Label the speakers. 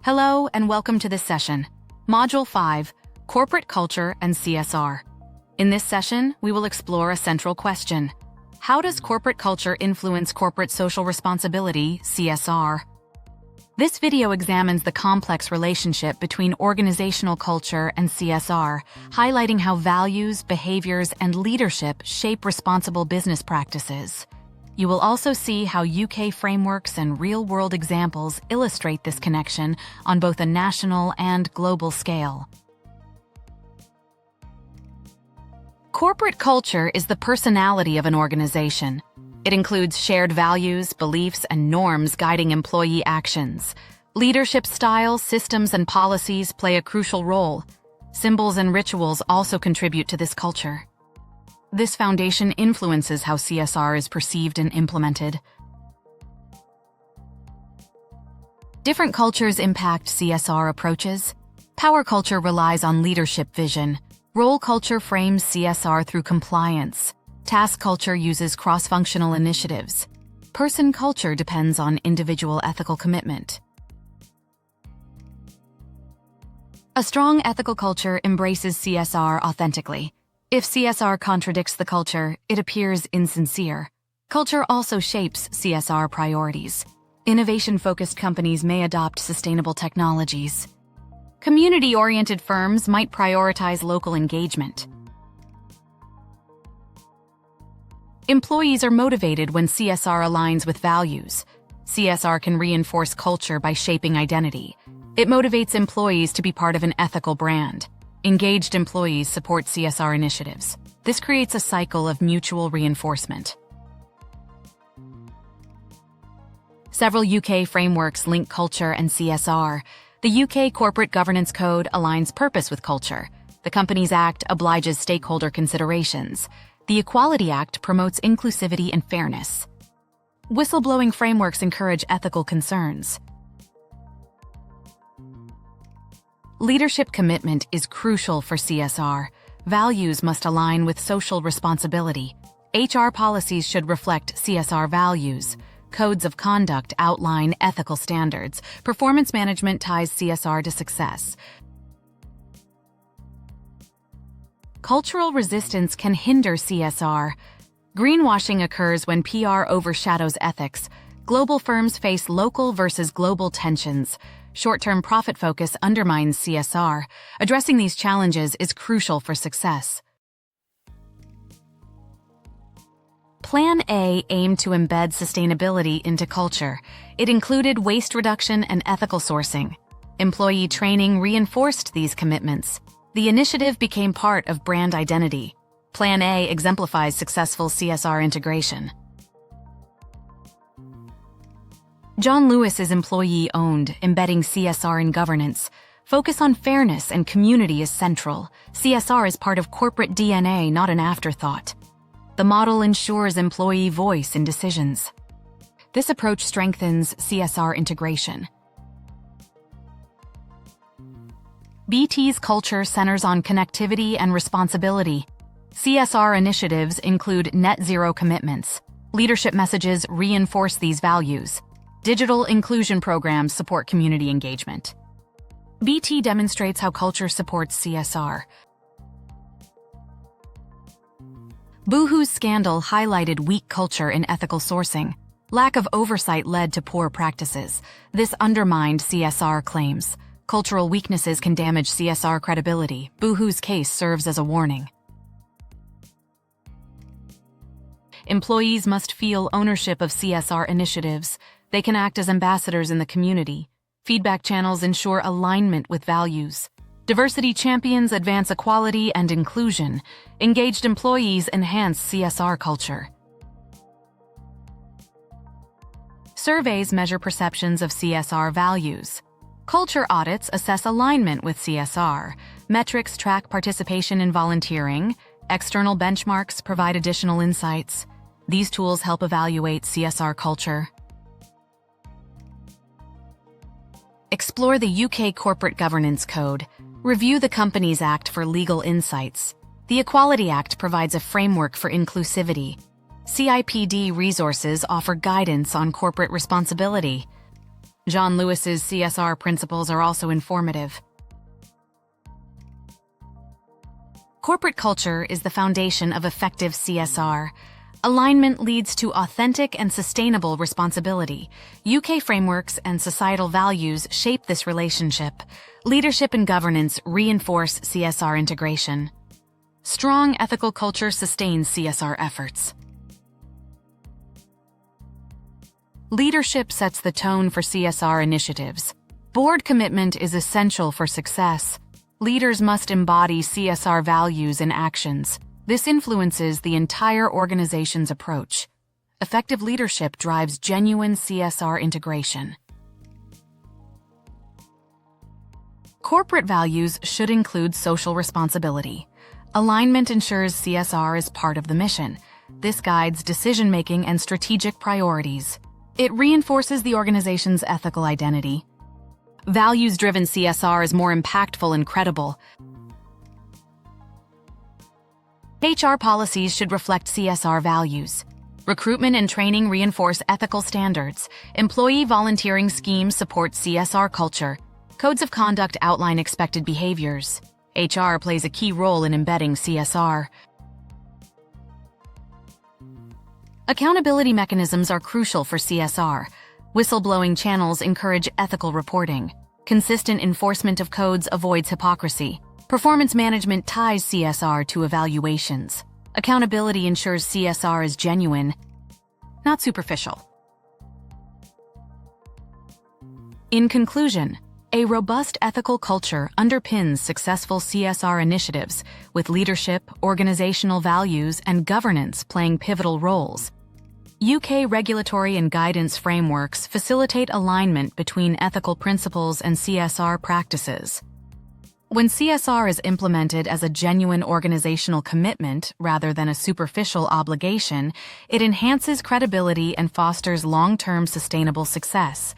Speaker 1: Hello and welcome to this session, Module 5, Corporate Culture and CSR. In this session, we will explore a central question. How does corporate culture influence corporate social responsibility, CSR? This video examines the complex relationship between organizational culture and CSR, highlighting how values, behaviors, and leadership shape responsible business practices. You will also see how UK frameworks and real-world examples illustrate this connection on both a national and global scale. Corporate culture is the personality of an organization. It includes shared values, beliefs, and norms guiding employee actions. Leadership styles, systems, and policies play a crucial role. Symbols and rituals also contribute to this culture. This foundation influences how CSR is perceived and implemented. Different cultures impact CSR approaches. Power culture relies on leadership vision. Role culture frames CSR through compliance. Task culture uses cross-functional initiatives. Person culture depends on individual ethical commitment. A strong ethical culture embraces CSR authentically. If CSR contradicts the culture, it appears insincere. Culture also shapes CSR priorities. Innovation-focused companies may adopt sustainable technologies. Community-oriented firms might prioritize local engagement. Employees are motivated when CSR aligns with values. CSR can reinforce culture by shaping identity. It motivates employees to be part of an ethical brand. Engaged employees support CSR initiatives. This creates a cycle of mutual reinforcement. Several UK frameworks link culture and CSR. The UK Corporate Governance Code aligns purpose with culture. The Companies Act obliges stakeholder considerations. The Equality Act promotes inclusivity and fairness. Whistleblowing frameworks encourage ethical concerns. Leadership commitment is crucial for CSR. Values must align with social responsibility. HR policies should reflect CSR values. Codes of conduct outline ethical standards. Performance management ties CSR to success. Cultural resistance can hinder CSR. Greenwashing occurs when PR overshadows ethics. Global firms face local versus global tensions. Short-term profit focus undermines CSR. Addressing these challenges is crucial for success. Plan A aimed to embed sustainability into culture. It included waste reduction and ethical sourcing. Employee training reinforced these commitments. The initiative became part of brand identity. Plan A exemplifies successful CSR integration. John Lewis is employee-owned, embedding CSR in governance. Focus on fairness and community is central. CSR is part of corporate DNA, not an afterthought. The model ensures employee voice in decisions. This approach strengthens CSR integration. BT's culture centers on connectivity and responsibility. CSR initiatives include net zero commitments. Leadership messages reinforce these values. Digital inclusion programs support community engagement. BT demonstrates how culture supports CSR. Boohoo's scandal highlighted weak culture in ethical sourcing. Lack of oversight led to poor practices. This undermined CSR claims. Cultural weaknesses can damage CSR credibility. Boohoo's case serves as a warning. Employees must feel ownership of CSR initiatives. They can act as ambassadors in the community. Feedback channels ensure alignment with values. Diversity champions advance equality and inclusion. Engaged employees enhance CSR culture. Surveys measure perceptions of CSR values. Culture audits assess alignment with CSR. Metrics track participation in volunteering. External benchmarks provide additional insights. These tools help evaluate CSR culture. Explore the UK Corporate Governance Code. Review the Companies Act for legal insights. The Equality Act provides a framework for inclusivity. CIPD resources offer guidance on corporate responsibility. John Lewis's CSR principles are also informative. Corporate culture is the foundation of effective CSR. Alignment leads to authentic and sustainable responsibility. UK frameworks and societal values shape this relationship. Leadership and governance reinforce CSR integration. Strong ethical culture sustains CSR efforts. Leadership sets the tone for CSR initiatives. Board commitment is essential for success. Leaders must embody CSR values in actions. This influences the entire organization's approach. Effective leadership drives genuine CSR integration. Corporate values should include social responsibility. Alignment ensures CSR is part of the mission. This guides decision-making and strategic priorities. It reinforces the organization's ethical identity. Values-driven CSR is more impactful and credible. HR policies should reflect CSR values. Recruitment and training reinforce ethical standards. Employee volunteering schemes support CSR culture. Codes of conduct outline expected behaviors. HR plays a key role in embedding CSR. Accountability mechanisms are crucial for CSR. Whistleblowing channels encourage ethical reporting. Consistent enforcement of codes avoids hypocrisy. Performance management ties CSR to evaluations. Accountability ensures CSR is genuine, not superficial. In conclusion, a robust ethical culture underpins successful CSR initiatives, with leadership, organizational values, and governance playing pivotal roles. UK regulatory and guidance frameworks facilitate alignment between ethical principles and CSR practices. When CSR is implemented as a genuine organizational commitment rather than a superficial obligation, it enhances credibility and fosters long-term sustainable success.